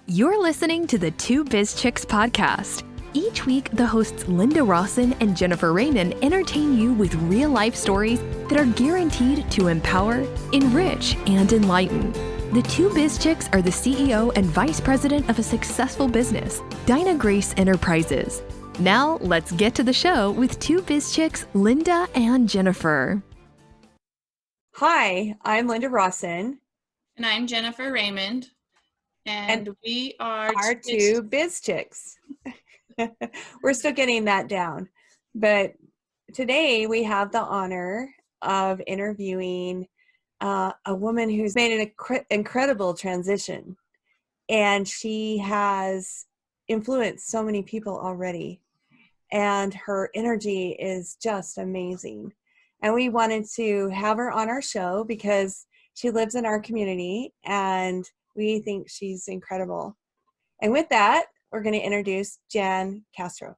You're listening to the Two Biz Chicks podcast. Each week, the hosts Linda Rawson and Jennifer Raymond entertain you with real-life stories that are guaranteed to empower, enrich, and enlighten. The Two Biz Chicks are the CEO and Vice President of a successful business, Dinah Grace Enterprises. Now, let's get to the show with Two Biz Chicks, Linda and Jennifer. Hi, I'm Linda Rawson. And I'm Jennifer Raymond. And we are Two Biz Chicks. We're still getting that down. But today we have the honor of interviewing a woman who's made an incredible transition. And she has influenced so many people already. And her energy is just amazing. And we wanted to have her on our show because she lives in our community and we think she's incredible. And with that, we're going to introduce Jan Castro.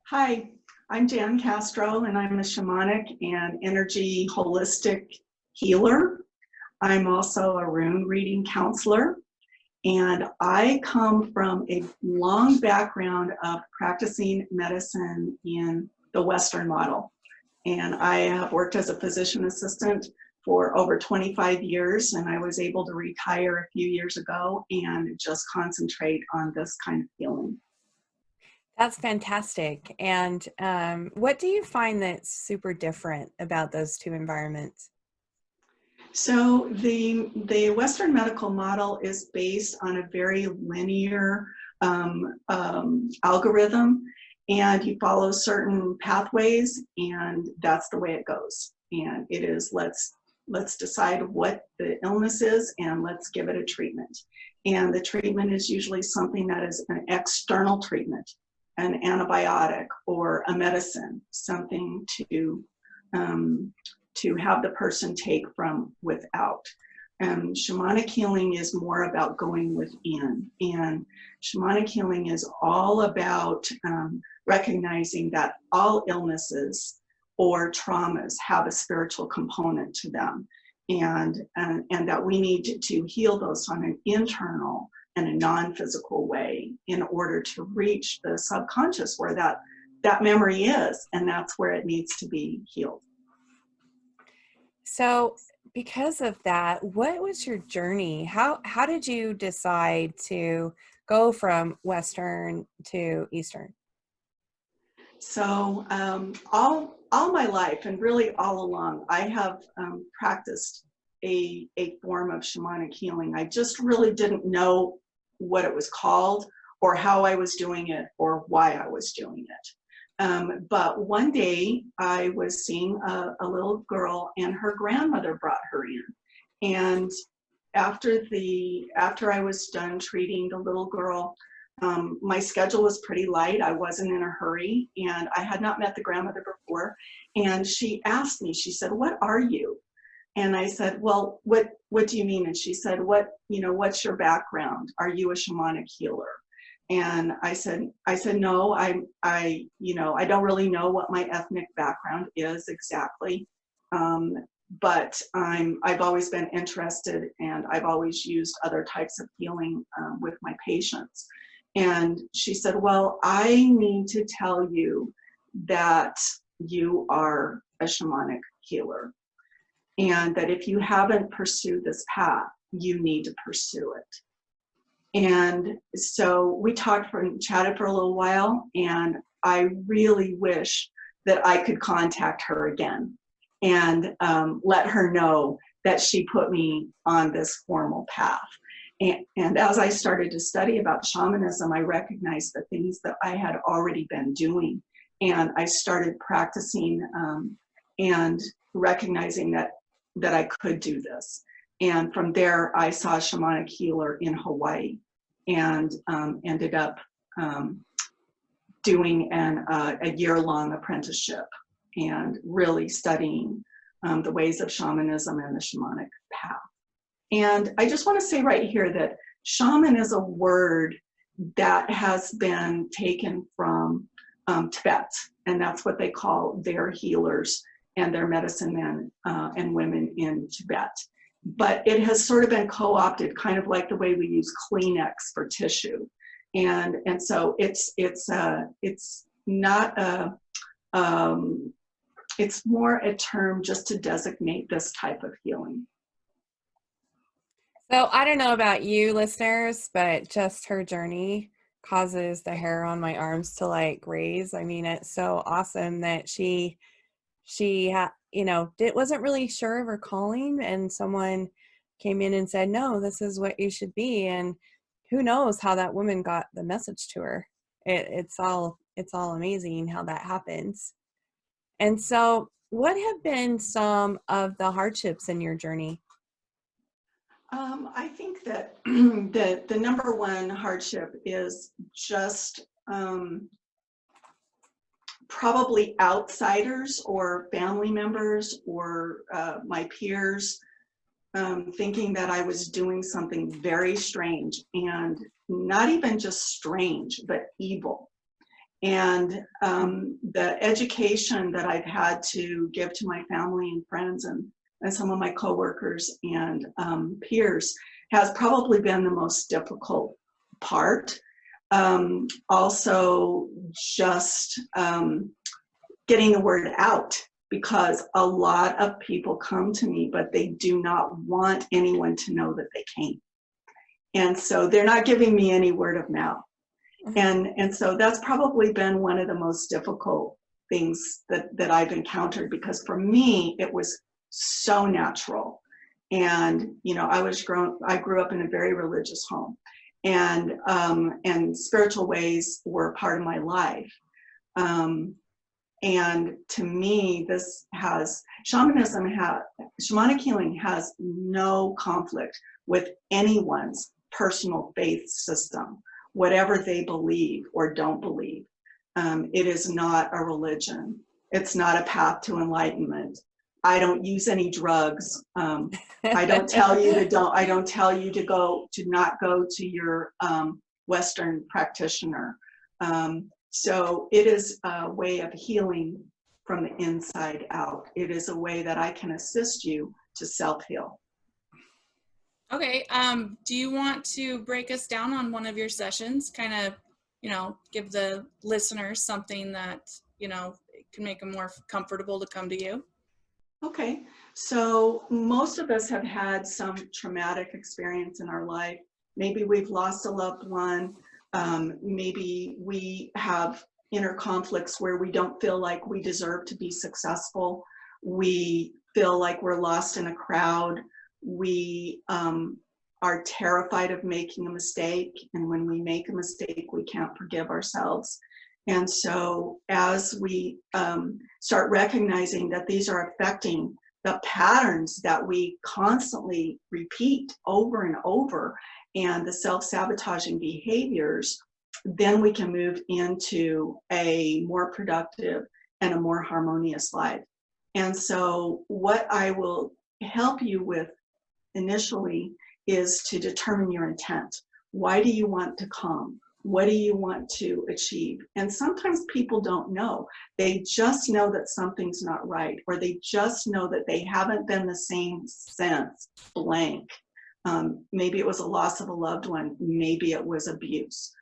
Hi, I'm Jan Castro, and I'm a shamanic and energy holistic healer. I'm also a rune reading counselor, and I come from a long background of practicing medicine in the Western model. And I have worked as a physician assistant for over 25 years, and I was able to retire a few years ago and just concentrate on this kind of healing. That's fantastic. And what do you find that's super different about those two environments? So the Western medical model is based on a very linear algorithm, and you follow certain pathways, and that's the way it goes. And it is, let's decide what the illness is and let's give it a treatment. And the treatment is usually something that is an external treatment, an antibiotic or a medicine, something to have the person take from without. Shamanic healing is more about going within, and shamanic healing is all about recognizing that all illnesses or traumas have a spiritual component to them, and that we need to heal those on an internal and a non-physical way in order to reach the subconscious where that memory is, and that's where it needs to be healed. So because of that, what was your journey? How did you decide to go from Western to Eastern? So all my life, and really all along, I have practiced a form of shamanic healing. I just really didn't know what it was called or how I was doing it or why I was doing it. But one day I was seeing a little girl, and her grandmother brought her in. And after I was done treating the little girl, my schedule was pretty light. I wasn't in a hurry, and I had not met the grandmother before. And she asked me, she said, "What are you?" And I said, "Well, what do you mean?" And she said, "What's your background? Are you a shamanic healer?" And I said, "No, I don't really know what my ethnic background is exactly. But I've always been interested, and I've always used other types of healing with my patients." And she said, "Well, I need to tell you that you are a shamanic healer, and that if you haven't pursued this path, you need to pursue it." And so we chatted for a little while, and I really wish that I could contact her again and let her know that she put me on this formal path. And as I started to study about shamanism, I recognized the things that I had already been doing. And I started practicing and recognizing that I could do this. And from there, I saw a shamanic healer in Hawaii and ended up doing a year-long apprenticeship and really studying the ways of shamanism and the shamanic path. And I just want to say right here that shaman is a word that has been taken from Tibet, and that's what they call their healers and their medicine men and women in Tibet. but it has sort of been co-opted, kind of like the way we use Kleenex for tissue. And so it's not a, it's more a term just to designate this type of healing. So I don't know about you listeners, but just her journey causes the hair on my arms to like raise. I mean, it's so awesome that she wasn't really sure of her calling, and someone came in and said, no, this is what you should be. And who knows how that woman got the message to her. It's all amazing how that happens. And so what have been some of the hardships in your journey? I think that the number one hardship is just probably outsiders or family members or my peers thinking that I was doing something very strange, and not even just strange, but evil. And the education that I've had to give to my family and friends and some of my coworkers and peers has probably been the most difficult part. Also, just getting the word out, because a lot of people come to me, but they do not want anyone to know that they came. And so they're not giving me any word of mouth. And so that's probably been one of the most difficult things that I've encountered, because for me, it was so natural. And, you know, I grew up in a very religious home, and spiritual ways were part of my life. And to me, shamanic healing has no conflict with anyone's personal faith system, whatever they believe or don't believe. It is not a religion. It's not a path to enlightenment. I don't use any drugs. I don't tell you to not go to your Western practitioner. So it is a way of healing from the inside out. It is a way that I can assist you to self-heal. Okay. Do you want to break us down on one of your sessions? Kind of, give the listeners something that, can make them more comfortable to come to you? Okay. So most of us have had some traumatic experience in our life. Maybe we've lost a loved one. Maybe we have inner conflicts where we don't feel like we deserve to be successful. We feel like we're lost in a crowd. We are terrified of making a mistake. And when we make a mistake, we can't forgive ourselves. And so as we start recognizing that these are affecting the patterns that we constantly repeat over and over, and the self-sabotaging behaviors, then we can move into a more productive and a more harmonious life. And so what I will help you with initially is to determine your intent. Why do you want to come? What do you want to achieve? And sometimes people don't know. They just know that something's not right, or they just know that they haven't been the same since blank. Maybe it was a loss of a loved one. Maybe it was abuse.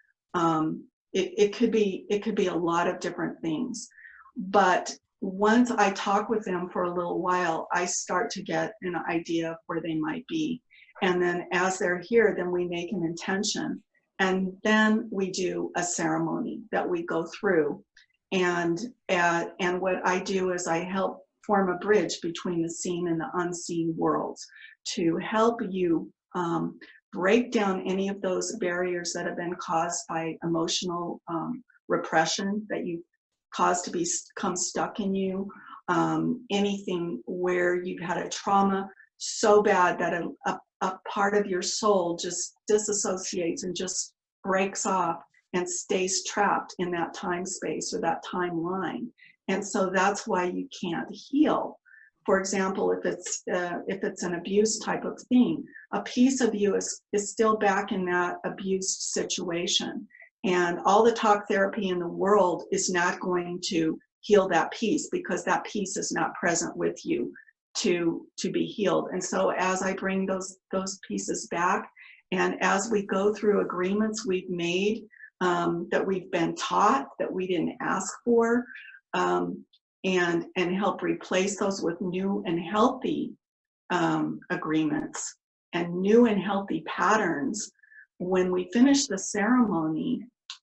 It could be a lot of different things. But once I talk with them for a little while, I start to get an idea of where they might be. And then as they're here, then we make an intention. And then we do a ceremony that we go through. And what I do is I help form a bridge between the seen and the unseen worlds to help you break down any of those barriers that have been caused by emotional repression that you caused to become stuck in you. Anything where you've had a trauma so bad that a part of your soul just disassociates and just breaks off and stays trapped in that time space or that timeline. And so that's why you can't heal. For example, if it's an abuse type of thing, a piece of you is still back in that abused situation. And all the talk therapy in the world is not going to heal that piece, because that piece is not present with you to be healed. And so as I bring those pieces back, and as we go through agreements we've made, that we've been taught that we didn't ask for, and help replace those with new and healthy agreements and new and healthy patterns, when we finish the ceremony,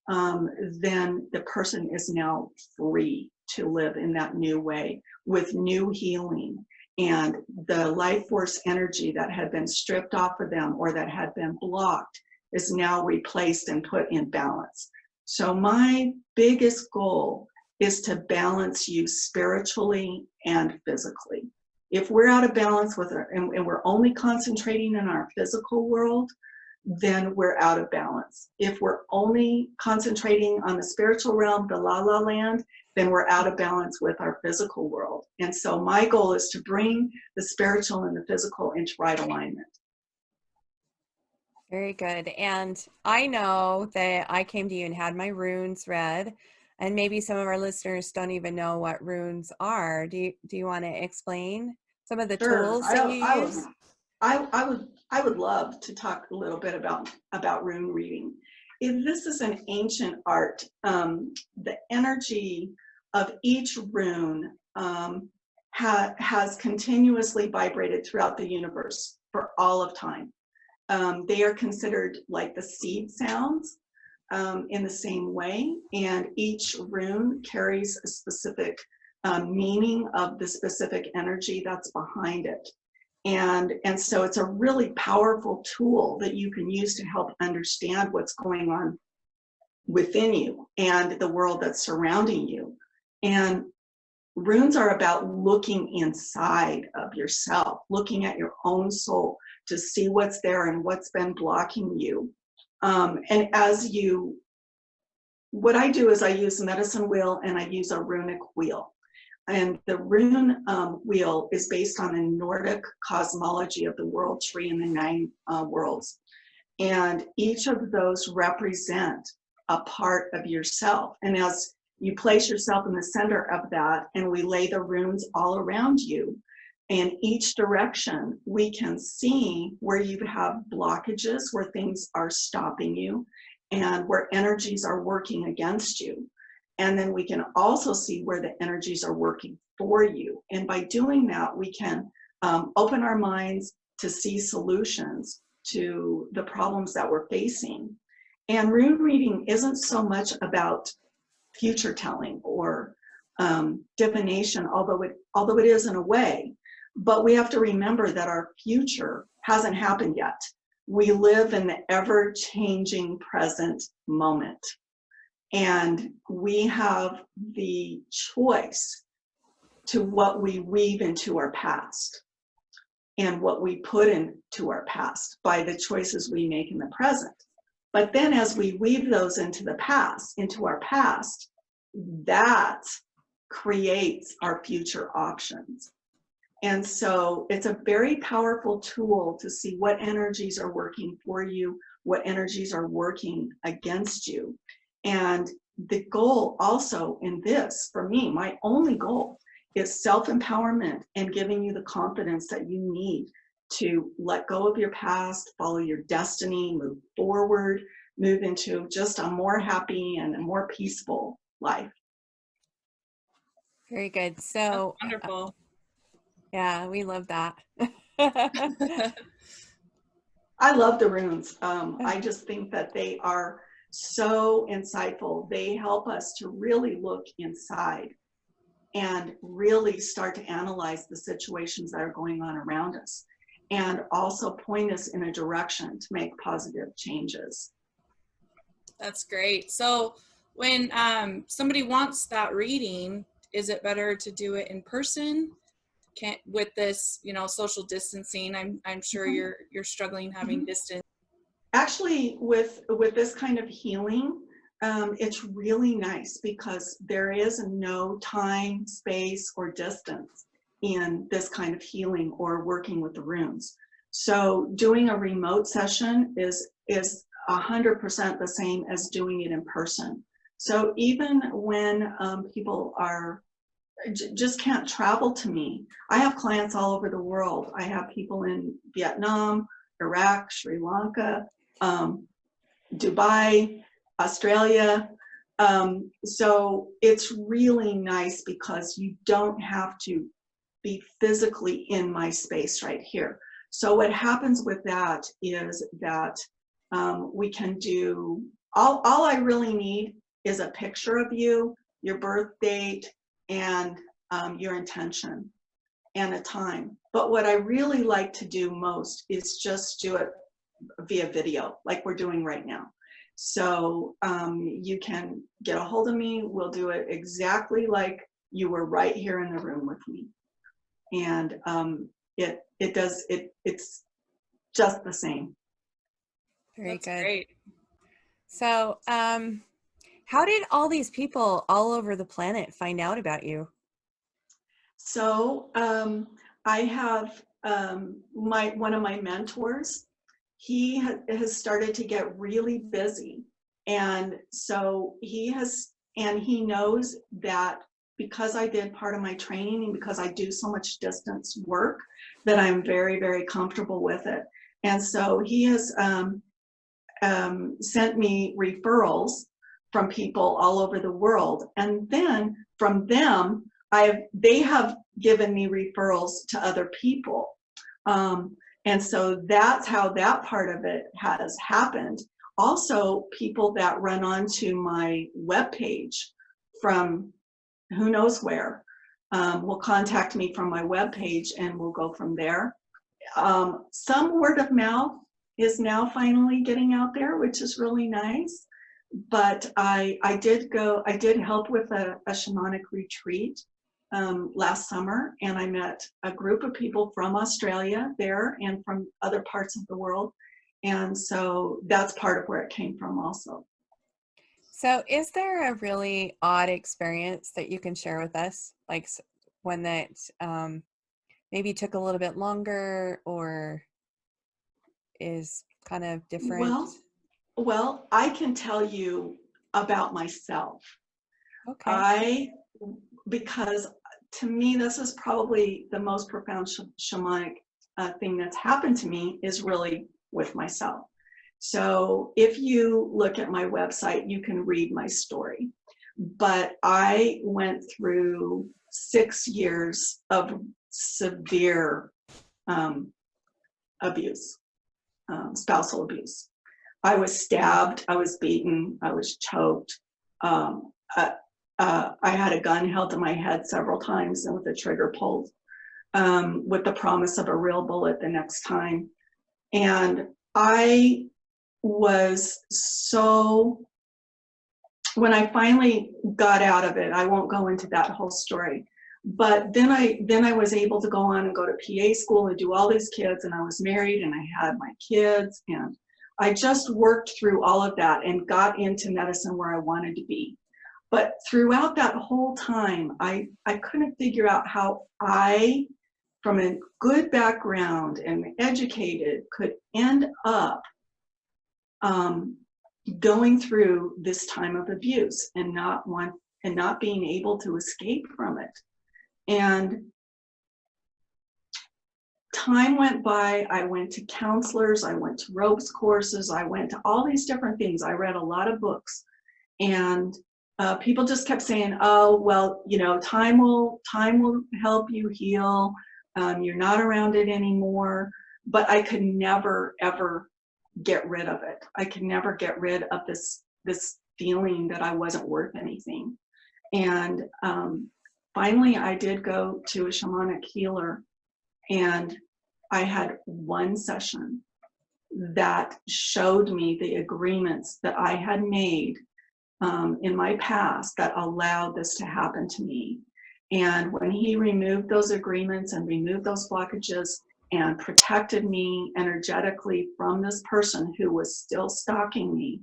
then the person is now free to live in that new way with new healing. And the life force energy that had been stripped off of them or that had been blocked is now replaced and put in balance. So my biggest goal is to balance you spiritually and physically. If we're out of balance with our, and we're only concentrating in our physical world, then we're out of balance. If we're only concentrating on the spiritual realm, the la-la land, then we're out of balance with our physical world. And so my goal is to bring the spiritual and the physical into right alignment. Very good. And I know that I came to you and had my runes read, and maybe some of our listeners don't even know what runes are. Do you want to explain some of the tools that you use? I would love to talk a little bit about rune reading. This is an ancient art. The energy of each rune has continuously vibrated throughout the universe for all of time. They are considered like the seed sounds in the same way, and each rune carries a specific meaning of the specific energy that's behind it. And so it's a really powerful tool that you can use to help understand what's going on within you and the world that's surrounding you. And runes are about looking inside of yourself, looking at your own soul to see what's there and what's been blocking you. And what I do is I use a medicine wheel and I use a runic wheel. And the rune wheel is based on the Nordic cosmology of the world tree and the 9 worlds. And each of those represent a part of yourself. And as you place yourself in the center of that, and we lay the runes all around you, in each direction, we can see where you have blockages, where things are stopping you, and where energies are working against you. And then we can also see where the energies are working for you. And by doing that, we can open our minds to see solutions to the problems that we're facing. And rune reading isn't so much about future telling or divination, although it is in a way. But we have to remember that our future hasn't happened yet. We live in the ever-changing present moment. And we have the choice to what we weave into our past and what we put into our past by the choices we make in the present. But then as we weave those into our past, that creates our future options. And so it's a very powerful tool to see what energies are working for you, what energies are working against you. And the goal also in this, for me, my only goal is self-empowerment and giving you the confidence that you need to let go of your past, follow your destiny, move forward, move into just a more happy and a more peaceful life. Very good. So That's wonderful. Yeah, we love that. I love the runes. I just think that they are so insightful. They help us to really look inside and really start to analyze the situations that are going on around us, and also point us in a direction to make positive changes. That's great. So when somebody wants that reading, is it better to do it in person? With this, social distancing, I'm sure you're struggling having distance. Actually, with this kind of healing, it's really nice because there is no time, space, or distance in this kind of healing or working with the runes. So doing a remote session is 100% the same as doing it in person. So even when people are just can't travel to me. I have clients all over the world. I have people in Vietnam, Iraq, Sri Lanka, Dubai, Australia. So it's really nice because you don't have to be physically in my space right here. So what happens with that is that we can do, all I really need is a picture of you, your birth date, and your intention and a time. But what I really like to do most is just do it via video, like we're doing right now. So you can get a hold of me. We'll do it exactly like you were right here in the room with me. And it's just the same. Very That's good. great. So, how did all these people all over the planet find out about you? So I have one of my mentors. He has started to get really busy, and so he knows that because I did part of my training and because I do so much distance work, that I'm very, very comfortable with it. And so he has sent me referrals from people all over the world, and then from them they have given me referrals to other people, and so that's how that part of it has happened. Also, people that run onto my webpage from who knows where will contact me from my webpage, and we'll go from there. Some word of mouth is now finally getting out there, which is really nice. But I did help with a shamanic retreat last summer, and I met a group of people from Australia there and from other parts of the world. And so that's part of where it came from also. So is there a really odd experience that you can share with us? Like one that maybe took a little bit longer or is kind of different? Well, I can tell you about myself. Okay. Because to me, this is probably the most profound shamanic thing that's happened to me is really with myself. So if you look at my website, you can read my story. But I went through 6 years of severe abuse, spousal abuse. I was stabbed, I was beaten, I was choked. I had a gun held to my head several times and with the trigger pulled, with the promise of a real bullet the next time. And I was so, when I finally got out of it, I won't go into that whole story, but then I was able to go on and go to PA school and do all these kids, and I was married and I had my kids, and I just worked through all of that and got into medicine where I wanted to be. But throughout that whole time, I couldn't figure out how I, from a good background and educated, could end up going through this time of abuse and not being able to escape from it. And time went by. I went to counselors, I went to ropes courses, I went to all these different things. I read a lot of books, and people just kept saying, oh, well, you know, time will help you heal. You're not around it anymore. But I could never, ever get rid of it. I could never get rid of this feeling that I wasn't worth anything. And finally, I did go to a shamanic healer, and I had one session that showed me the agreements that I had made in my past that allowed this to happen to me. And when he removed those agreements and removed those blockages and protected me energetically from this person who was still stalking me,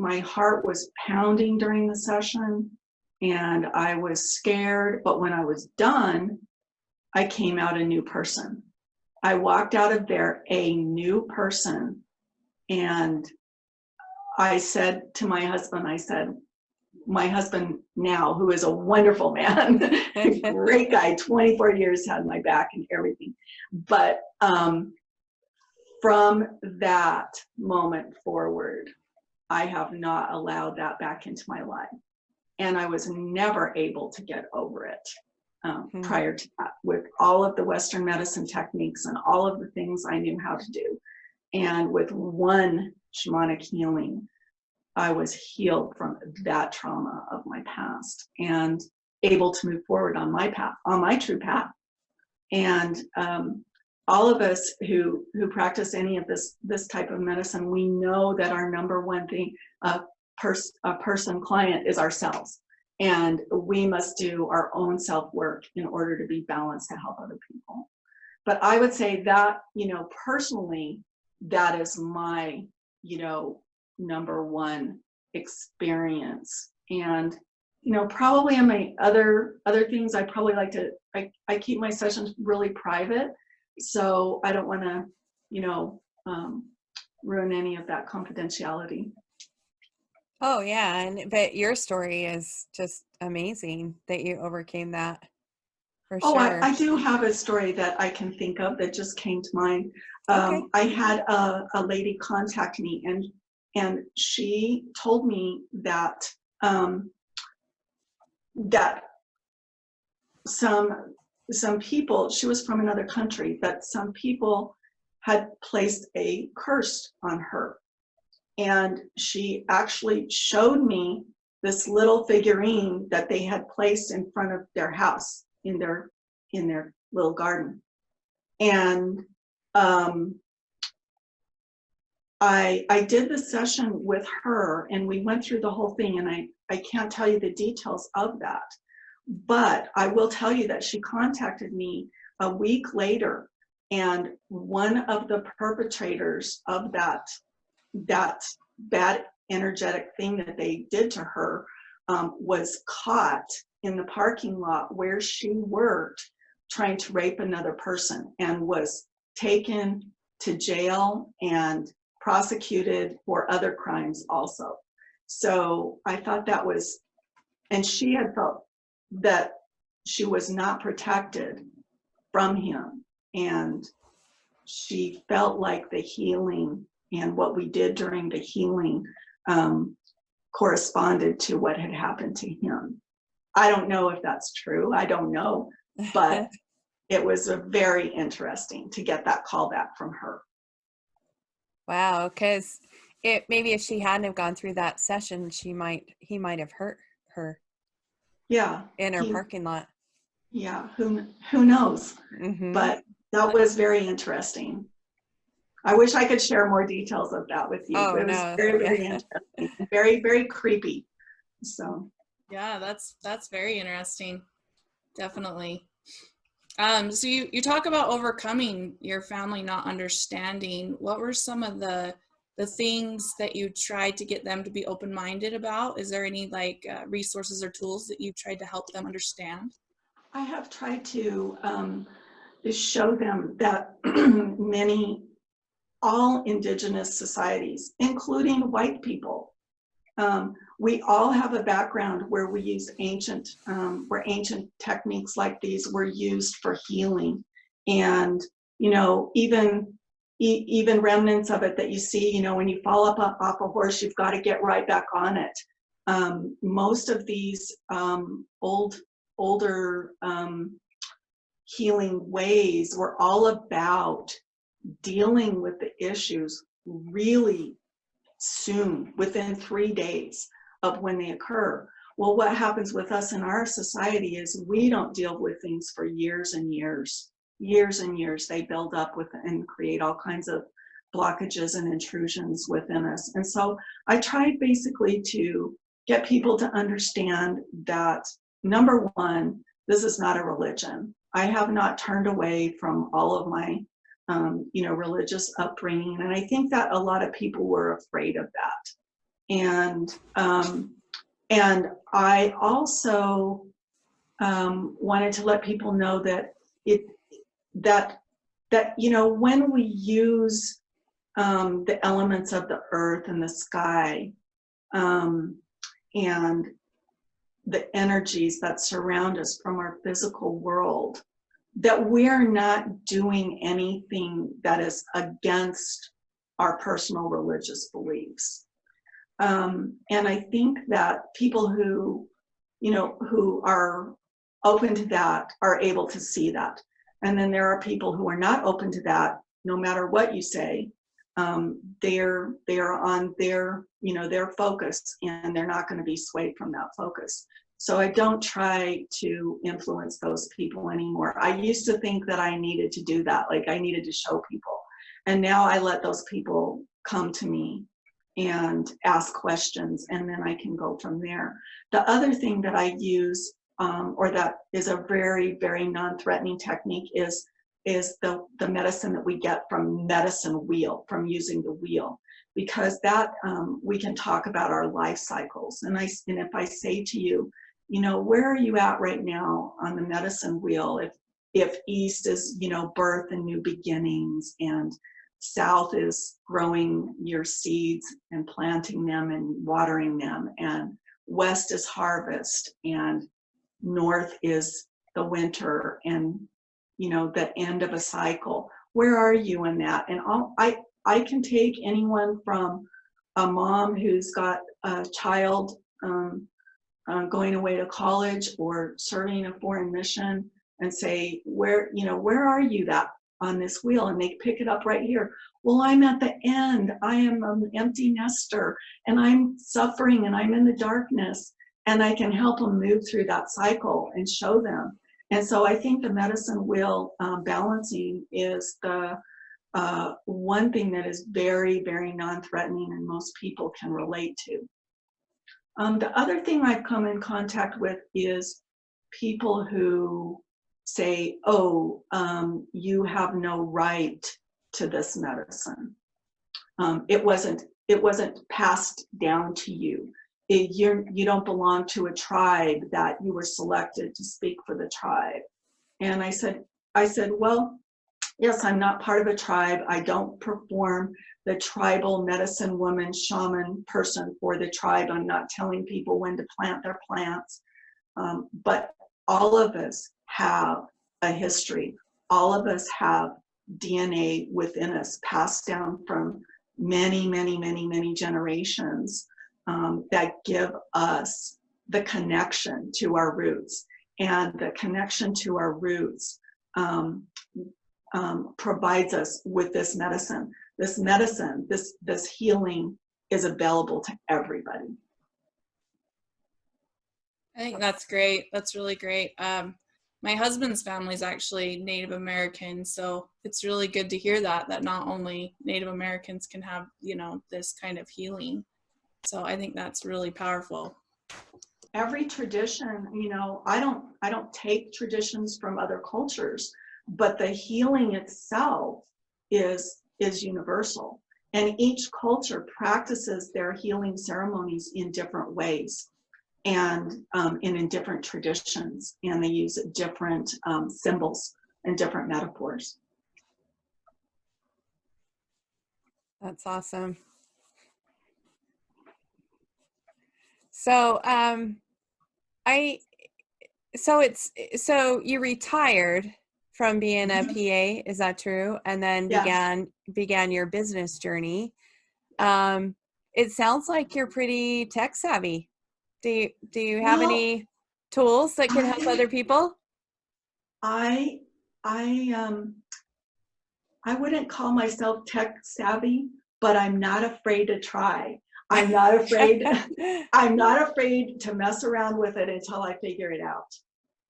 my heart was pounding during the session, and I was scared. But when I was done, I came out a new person. I walked out of there a new person, and I said to my husband, my husband now, who is a wonderful man, a great guy, 24 years had my back and everything. But from that moment forward, I have not allowed that back into my life. And I was never able to get over it prior to that, with all of the Western medicine techniques and all of the things I knew how to do. And with one shamanic healing, I was healed from that trauma of my past and able to move forward on my path, on my true path. And all of us who practice any of this type of medicine, we know that our number one thing, a person client, is ourselves. And we must do our own self-work in order to be balanced to help other people. But I would say that, personally, that is my, number one experience. And, probably in my other things, I probably like to, I keep my sessions really private. So I don't want to, ruin any of that confidentiality. Oh yeah, but your story is just amazing that you overcame that, for Oh, sure. I do have a story that I can think of that just came to mind. Okay. I had a lady contact me, and she told me that that some people, she was from another country, that some people had placed a curse on her. And she actually showed me this little figurine that they had placed in front of their house, in their little garden. And I did the session with her, and we went through the whole thing, and I can't tell you the details of that. But I will tell you that she contacted me a week later, and one of the perpetrators of that bad energetic thing that they did to her was caught in the parking lot where she worked trying to rape another person, and was taken to jail and prosecuted for other crimes also. So I thought that was, and she had felt that she was not protected from him, and she felt like the healing and what we did during the healing corresponded to what had happened to him. I don't know if that's true, I don't know, but it was very interesting to get that call back from her. Wow, because maybe if she hadn't have gone through that session, he might have hurt her. Yeah, in her parking lot. Yeah, who knows? Mm-hmm. But that was very interesting. I wish I could share more details of that with you. Oh, it was no. very interesting, very, very creepy. So yeah, that's very interesting. Definitely. So you talk about overcoming your family not understanding. What were some of the things that you tried to get them to be open-minded about? Is there any resources or tools that you've tried to help them understand? I have tried to show them that all indigenous societies, including white people, we all have a background where we use ancient techniques like these were used for healing. And, even remnants of it that you see, when you fall off a horse, you've got to get right back on it. Most of these older healing ways were all about dealing with the issues really soon, within 3 days of when they occur. Well, what happens with us in our society is we don't deal with things for years and years. They build up with and create all kinds of blockages and intrusions within us. And so I tried basically to get people to understand that, number one, this is not a religion. I have not turned away from all of my religious upbringing. And I think that a lot of people were afraid of that. And I also wanted to let people know that when we use the elements of the earth and the sky, and the energies that surround us from our physical world, that we're not doing anything that is against our personal religious beliefs. And I think that people who, who are open to that are able to see that. And then there are people who are not open to that, no matter what you say. They are on their focus, and they're not going to be swayed from that focus. So I don't try to influence those people anymore. I used to think that I needed to do that, like I needed to show people. And now I let those people come to me and ask questions, and then I can go from there. The other thing that I use, or that is a very, very non-threatening technique, is the medicine that we get from medicine wheel, from using the wheel, because that we can talk about our life cycles. And if I say to you, where are you at right now on the medicine wheel? If east is, birth and new beginnings, and south is growing your seeds and planting them and watering them, and west is harvest, and north is the winter and the end of a cycle. Where are you in that? And I can take anyone from a mom who's got a child going away to college or serving a foreign mission, and say, where are you on this wheel? And they pick it up right here. Well, I'm at the end. I am an empty nester, and I'm suffering, and I'm in the darkness, and I can help them move through that cycle and show them. And so I think the medicine wheel balancing is the one thing that is very, very non-threatening, and most people can relate to. The other thing I've come in contact with is people who say, oh, you have no right to this medicine. It wasn't passed down to you. You don't belong to a tribe that you were selected to speak for the tribe. And I said, well, yes, I'm not part of a tribe. I don't perform the tribal medicine woman, shaman person for the tribe. I'm not telling people when to plant their plants. But all of us have a history. All of us have DNA within us, passed down from many, many, many, many generations, that give us the connection to our roots. And the connection to our roots provides us with this medicine. This medicine, this healing is available to everybody. I think that's great. That's really great. My husband's family is actually Native American, so it's really good to hear that not only Native Americans can have, this kind of healing. So I think that's really powerful. Every tradition, I don't take traditions from other cultures, but the healing itself is universal. And each culture practices their healing ceremonies in different ways, and in different traditions, and they use different symbols and different metaphors. That's awesome. So so you retired from being a PA, is that true? And then began your business journey. It sounds like you're pretty tech savvy. Do you have any tools that can help other people? I wouldn't call myself tech savvy, but I'm not afraid to try. I'm not afraid. I'm not afraid to mess around with it until I figure it out.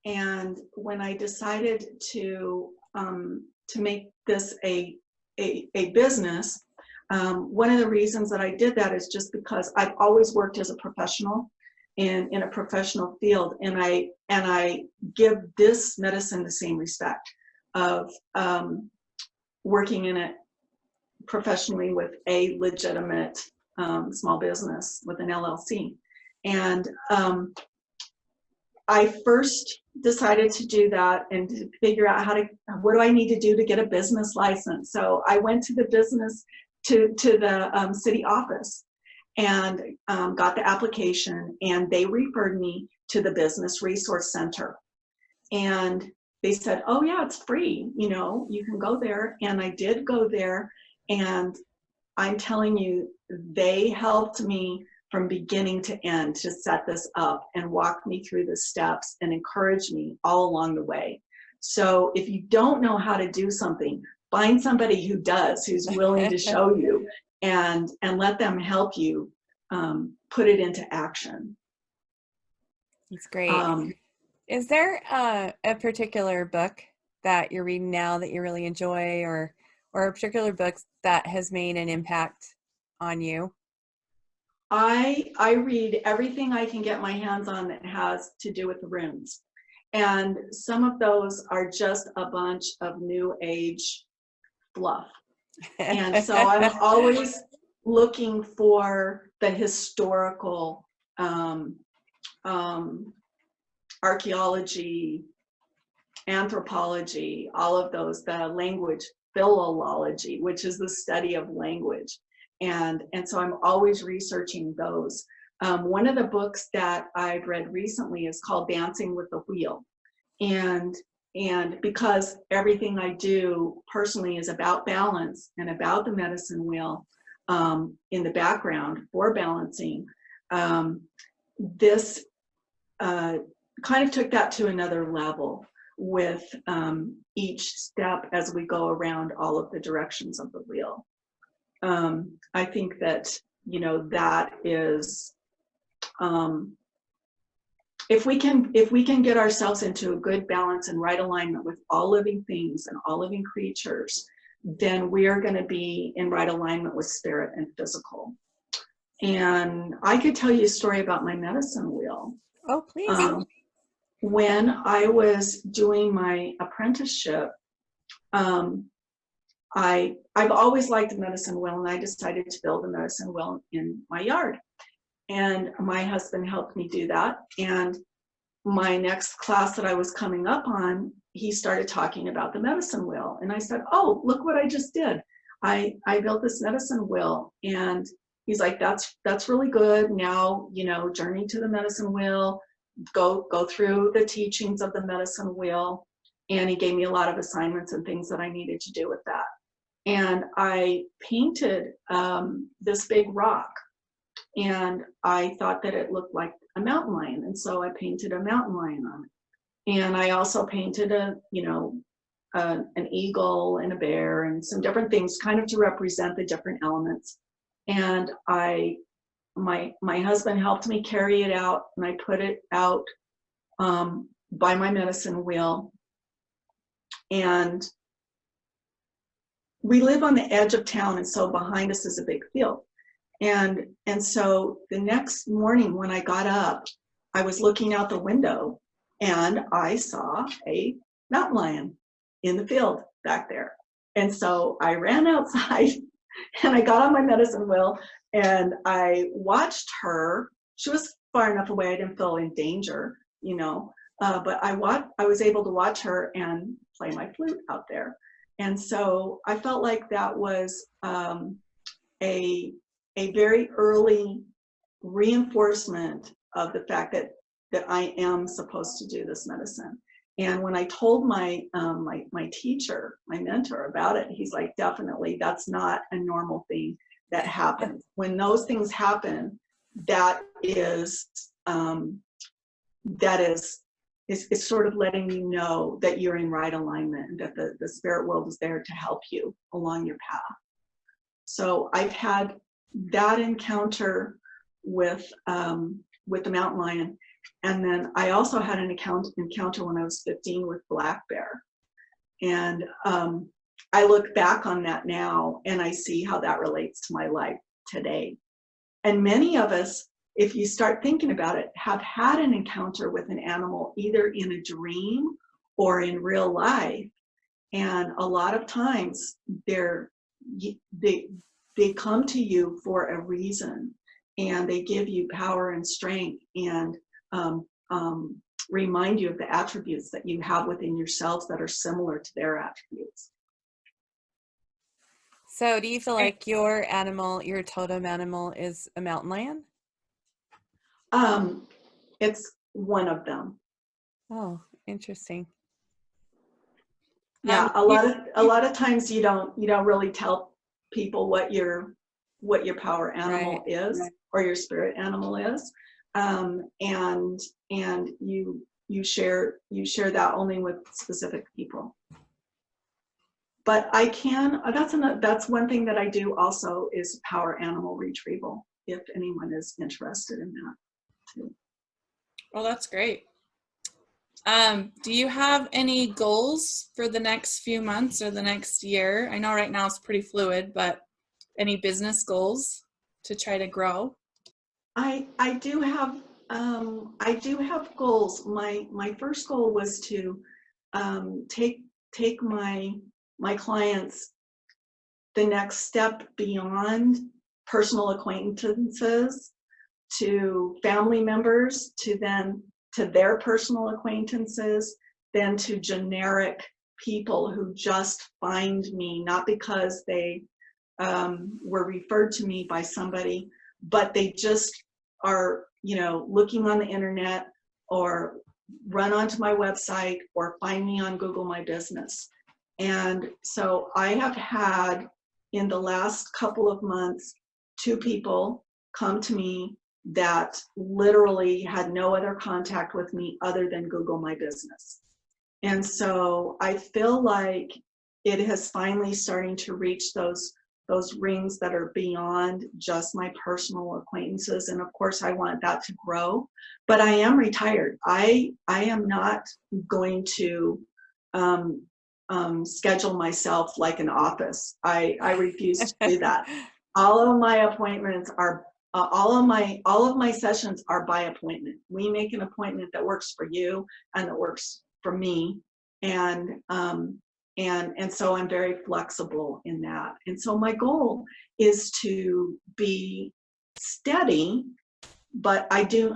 And when I decided to make this a business, one of the reasons that I did that is just because I've always worked as a professional in a professional field, and I give this medicine the same respect of working in it professionally with a legitimate small business with an LLC. And I first decided to do that and to figure out what do I need to do to get a business license. So I went to the business to the city office and got the application, and they referred me to the Business Resource Center. And they said, oh yeah, it's free, you know, you can go there. And I did go there, and I'm telling you, they helped me from beginning to end to set this up and walk me through the steps and encourage me all along the way. So if you don't know how to do something, find somebody who does, who's willing to show you, and let them help you put it into action. It's great. Is there a particular book that you're reading now that you really enjoy, or a particular book that has made an impact on you? I read everything I can get my hands on that has to do with the runes. And some of those are just a bunch of new age fluff. And so I'm always looking for the historical archaeology, anthropology, all of those, the language, philology, which is the study of language. And so I'm always researching those. One of the books that I've read recently is called Dancing with the Wheel. And because everything I do personally is about balance and about the medicine wheel in the background for balancing, this kind of took that to another level with each step as we go around all of the directions of the wheel. I think that, you know, that is, if we can get ourselves into a good balance and right alignment with all living things and all living creatures, then we are going to be in right alignment with spirit and physical. And I could tell you a story about my medicine wheel. Oh, please. When I was doing my apprenticeship, I've always liked the medicine wheel, and I decided to build a medicine wheel in my yard. And my husband helped me do that. And my next class that I was coming up on, he started talking about the medicine wheel. And I said, oh, look what I just did. I built this medicine wheel. And he's like, that's really good. Now, you know, journey to the medicine wheel, go through the teachings of the medicine wheel. And he gave me a lot of assignments and things that I needed to do with that. And I painted this big rock, and I thought that it looked like a mountain lion. And so I painted a mountain lion on it. And I also painted an eagle and a bear and some different things kind of to represent the different elements. And my husband helped me carry it out, and I put it out by my medicine wheel. And we live on the edge of town, and so behind us is a big field. And so the next morning when I got up, I was looking out the window, and I saw a mountain lion in the field back there. And so I ran outside, and I got on my medicine wheel, and I watched her. She was far enough away I didn't feel in danger, you know, but I was able to watch her and play my flute out there. And so I felt like that was a very early reinforcement of the fact that I am supposed to do this medicine. And when I told my teacher, my mentor about it, he's like, definitely, that's not a normal thing that happens. When those things happen, it's sort of letting you know that you're in right alignment and that the spirit world is there to help you along your path. So I've had that encounter with the mountain lion. And then I also had an encounter when I was 15 with black bear. And I look back on that now, and I see how that relates to my life today. And many of us, if you start thinking about it, have had an encounter with an animal either in a dream or in real life. And a lot of times they come to you for a reason, and they give you power and strength and remind you of the attributes that you have within yourselves that are similar to their attributes. So do you feel like your animal, your totem animal, is a mountain lion? It's one of them. Oh, interesting. Yeah, a lot of times you don't really tell people what your power animal is, or your spirit animal is, and you share that only with specific people. But I can, that's one thing that I do also, is power animal retrieval, if anyone is interested in that too. Well, that's great. Do you have any goals for the next few months or the next year? I know right now it's pretty fluid, but any business goals to try to grow? I do have goals. My first goal was to take my clients the next step beyond personal acquaintances to family members, to their personal acquaintances, then to generic people who just find me, not because they were referred to me by somebody, but they just are, looking on the internet, or run onto my website, or find me on Google My Business. And so I have had, in the last couple of months, 2 people come to me that literally had no other contact with me other than Google My Business. And so I feel like it has finally starting to reach those rings that are beyond just my personal acquaintances. And of course I want that to grow, but I am retired. I am not going to schedule myself like an office. I refuse to do that. All of my appointments are all of my sessions are by appointment. We make an appointment that works for you and that works for me, and so I'm very flexible in that. And so my goal is to be steady, but I do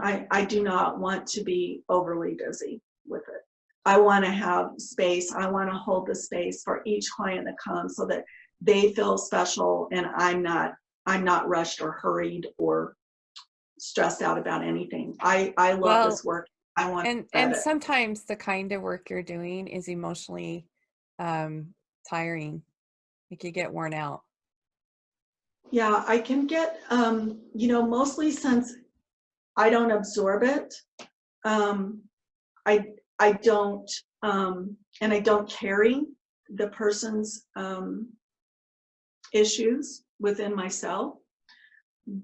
not want to be overly busy with it. I want to have space. I want to hold the space for each client that comes, so that they feel special, and I'm not rushed or hurried or stressed out about anything. I love this work. I want and sometimes the kind of work you're doing is emotionally tiring. Like, you get worn out. Yeah, I can get mostly since I don't absorb it. I don't and I don't carry the person's issues within myself,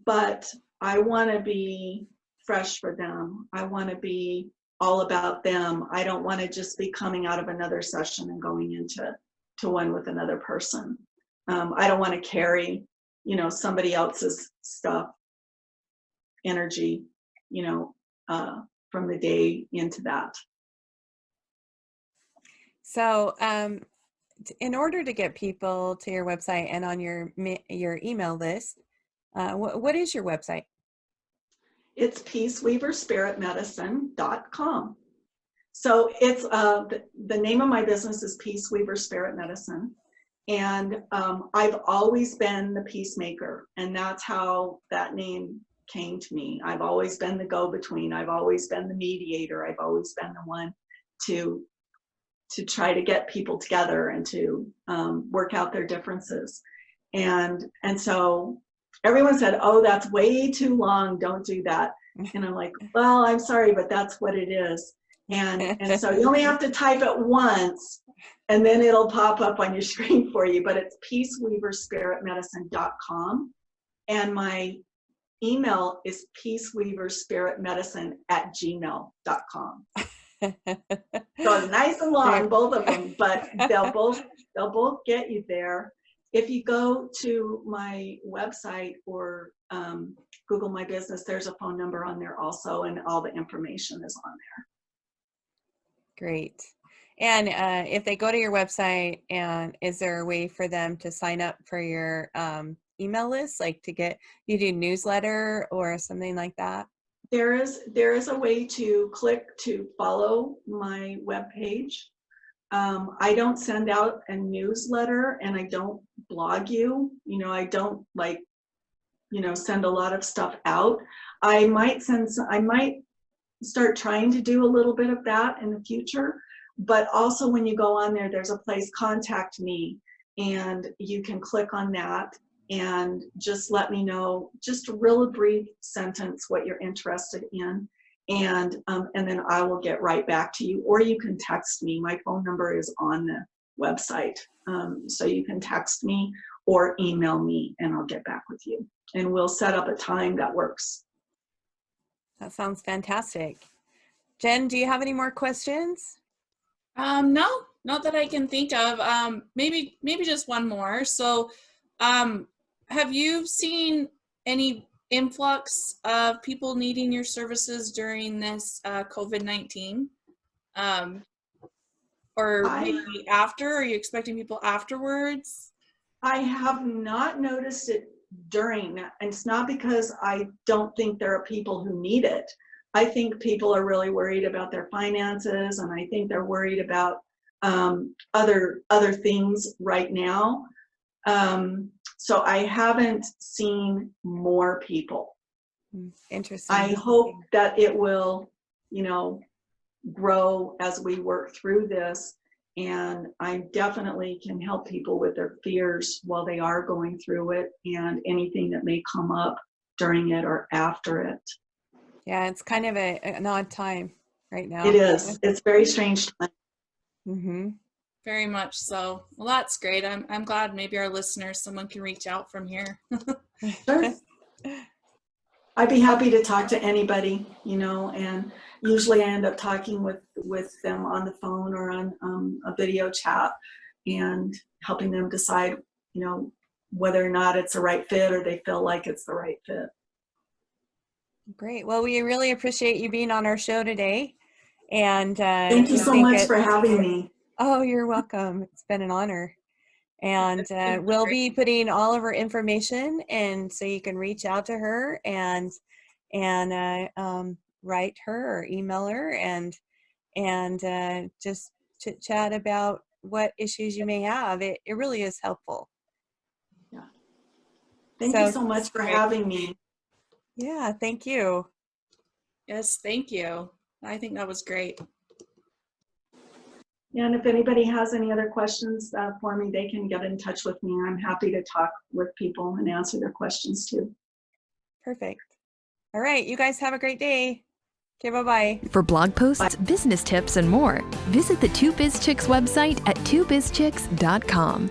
but I want to be fresh for them. I want to be all about them. I don't want to just be coming out of another session and going into one with another person. I don't want to carry, somebody else's stuff, energy, from the day into that. So in order to get people to your website and on your email list, what is your website? It's peaceweaverspiritmedicine.com. So it's the name of my business is Peaceweaver Spirit Medicine, and I've always been the peacemaker, and that's how that name came to me. I've always been the go-between. I've always been the mediator. I've always been the one to try to get people together and to work out their differences. And so everyone said, "Oh, that's way too long. Don't do that." And I'm like, "Well, I'm sorry, but that's what it is." And so you only have to type it once, and then it'll pop up on your screen for you. But it's peaceweaverspiritmedicine.com, and my email is peaceweaverspiritmedicine@gmail.com. So it's nice and long, both of them, but they'll both get you there. If you go to my website or Google My Business, there's a phone number on there also, and all the information is on there. Great. And if they go to your website, and is there a way for them to sign up for your email list, like to get you do newsletter or something like that? There is a way to click to follow my webpage, I don't send out a newsletter, and I don't blog you. I don't send a lot of stuff out. I might start trying to do a little bit of that in the future. But also when you go on there, there's a place, contact me, and you can click on that and just let me know, just a real brief sentence, what you're interested in. And then I will get right back to you, or you can text me. My phone number is on the website. So you can text me or email me, and I'll get back with you. And we'll set up a time that works. That sounds fantastic. Jen, do you have any more questions? No, not that I can think of. Maybe just one more. So, have you seen any influx of people needing your services during this COVID-19? Or maybe after? Are you expecting people afterwards? I have not noticed it during, and it's not because I don't think there are people who need it. I think people are really worried about their finances, and I think they're worried about other things right now. So I haven't seen more people. Interesting. I hope that it will, grow as we work through this. And I definitely can help people with their fears while they are going through it, and anything that may come up during it or after it. Yeah, it's kind of an odd time right now. It is. It's very strange time. Mm-hmm. Very much so. Well, that's great. I'm glad maybe our listeners, someone can reach out from here. Sure. I'd be happy to talk to anybody, and usually I end up talking with them on the phone or on a video chat, and helping them decide, whether or not it's the right fit, or they feel like it's the right fit. Great. Well, we really appreciate you being on our show today. And thank you so much for having me. Oh, you're welcome. It's been an honor. And we'll be putting all of her information, and so you can reach out to her and write her or email her and just chit chat about what issues you may have. It really is helpful. Yeah. Thank you so much for having me. Yeah, thank you. Yes, thank you. I think that was great. And if anybody has any other questions for me, they can get in touch with me. I'm happy to talk with people and answer their questions too. Perfect. All right, you guys have a great day. Okay, bye-bye. For blog posts, business tips, and more, visit the 2BizChicks website at 2bizchicks.com.